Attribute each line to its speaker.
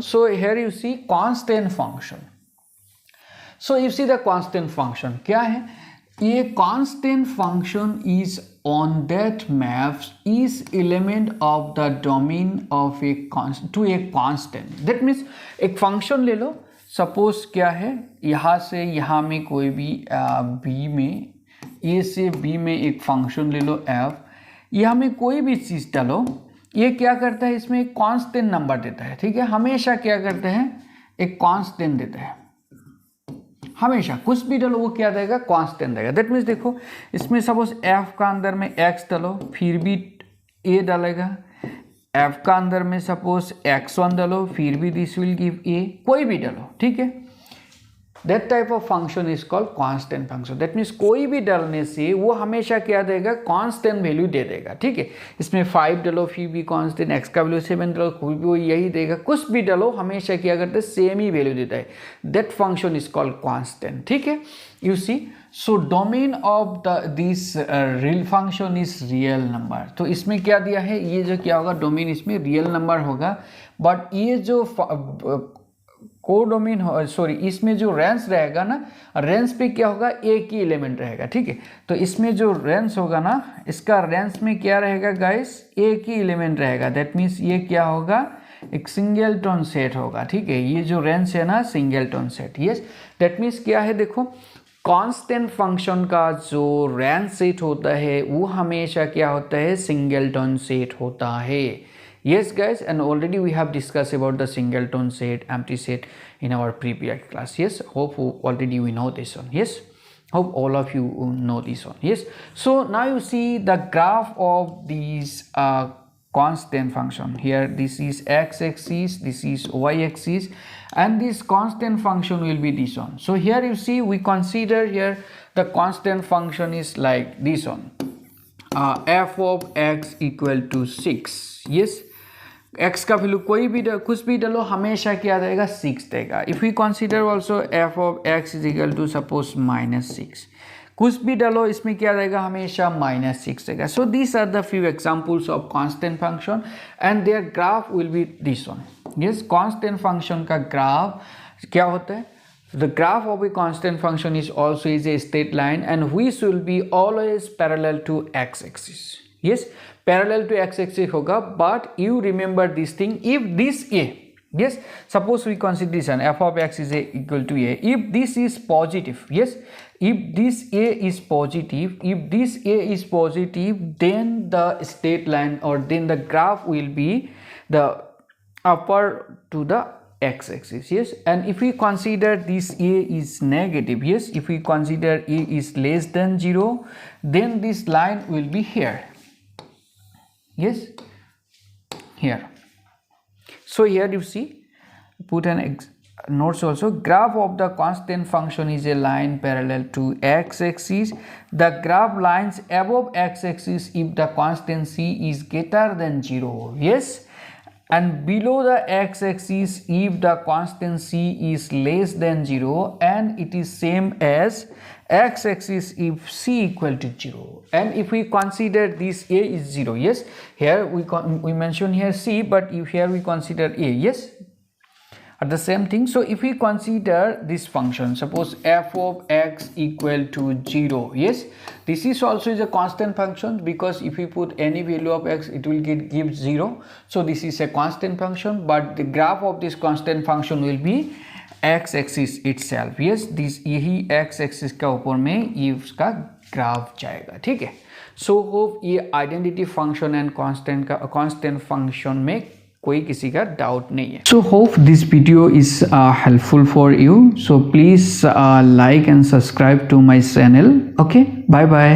Speaker 1: So here you see constant function. So you see the constant function क्या है? ये constant function is on that maps each element of the domain of a constant to a constant. That means एक function ले लो, suppose क्या है, यहाँ से यहाँ में कोई भी b में a से b में एक function ले लो f, यहाँ में कोई भी चीज़ डालो, ये क्या करता है, इसमें एक कांस्टेंट नंबर देता है, ठीक है। हमेशा क्या करते हैं, एक कांस्टेंट देता है, हमेशा कुछ भी डालो वो क्या देगा, कांस्टेंट देगा। दैट मीन्स देखो इसमें सपोज f का अंदर में x डालो फिर भी a डालेगा, f का अंदर में सपोज x1 डालो फिर भी दिस विल गिव a, कोई भी डालो, ठीक है। That type of function is called constant function. That means कोई भी डालने से वो हमेशा क्या देगा, कांस्टेंट वैल्यू दे देगा, ठीक है। इसमें 5 डालो फिर भी कांस्टेंट, x का वैल्यू 7 डालो कोई भी वो यही देगा, कुछ भी डालो हमेशा क्या करते हैं, सेम ही वैल्यू देता है। That function is called constant, ठीक है। You see, so domain of this real function is real number. तो इसमें क्या दिया है, ये जो क्या होगा, डोमेन इसमें रियल नंबर होगा, बट ये जो कोडोमेन सॉरी इसमें जो रेंज रहेगा ना, रेंज पे क्या होगा, एक ही एलिमेंट रहेगा, ठीक है। तो इसमें जो रेंज होगा ना, इसका रेंज में क्या रहेगा गाइस, एक ही एलिमेंट रहेगा। दैट मीन्स ये क्या होगा, एक सिंगलटन सेट होगा, ठीक है। ये जो रेंज है ना, singleton set, yes. That means क्या है, देखो कांस्टेंट फंक्शन का जो रेंज सेट होता है वो हमेशा क्या होता है, सिंगलटन सेट होता है। Yes guys, and already we have discussed about the singleton set, empty set in our previous class. Yes, hope already we know this one. Yes, hope all of you know this one. Yes, so now you see the graph of these constant function. Here this is x-axis, this is y-axis, and this constant function will be this one. So here you see we consider here the constant function is like this one, f of x equal to 6. Yes, x का value कोई भी कुछ भी डालो हमेशा क्या देगा, 6 देगा। If we consider also f of x is equal to suppose -6, कुछ भी डालो इसमें क्या देगा, हमेशा -6 देगा। So this are the few examples of constant function and their graph will be this one. Yes, constant function का ग्राफ क्या होता है, the graph of a constant function is also is a straight line and which will be always parallel to x-axis. Yes, parallel to x-axis hoga, but you remember this thing, if this a, yes, suppose we consider this one, f of x is equal to a, if this is positive, yes, if this a is positive, if this a is positive, then the straight line or then the graph will be the upper to the x-axis. Yes, and if we consider this a is negative, yes, if we consider a is less than 0, then this line will be here. Yes, here. So here you see, put an notes also, graph of the constant function is a line parallel to x-axis. The graph lines above x-axis if the constant c is greater than 0. Yes, and below the x-axis if the constant c is less than 0, and it is same as x-axis if c equal to 0. And if we consider this a is 0, yes, here we mention here c, but if here we consider a, yes, at the same thing. So if we consider this function, suppose f of x equal to 0, yes, this is also is a constant function because if we put any value of x it will give 0. So this is a constant function, but the graph of this constant function will be x-axis itself. Yes, this यही x-axis का ऊपर में ये उसका graph जाएगा, ठीक है। So hope ये identity function and constant function में कोई किसी का डाउट नहीं है। So hope this video is helpful for you, so please like and subscribe to my channel. Okay, bye bye.